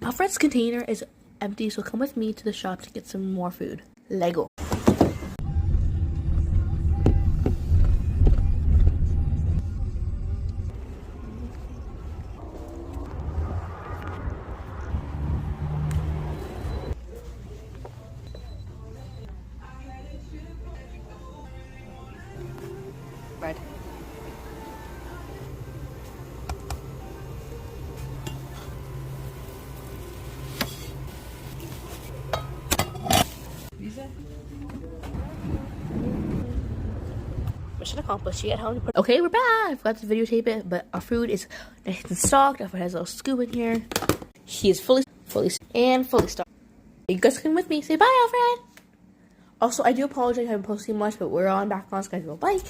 Alfred's container is empty, so come with me to the shop to get some more food. Lego. Bread. Mission accomplished. She got home to put. Okay, we're back. I forgot to videotape it, but our food is nice and stocked. Alfred has a little scoop in here. He is fully stocked. You guys come with me. Say bye, Alfred. Also, I do apologize I haven't posted much, but we're on back on schedule. Bye.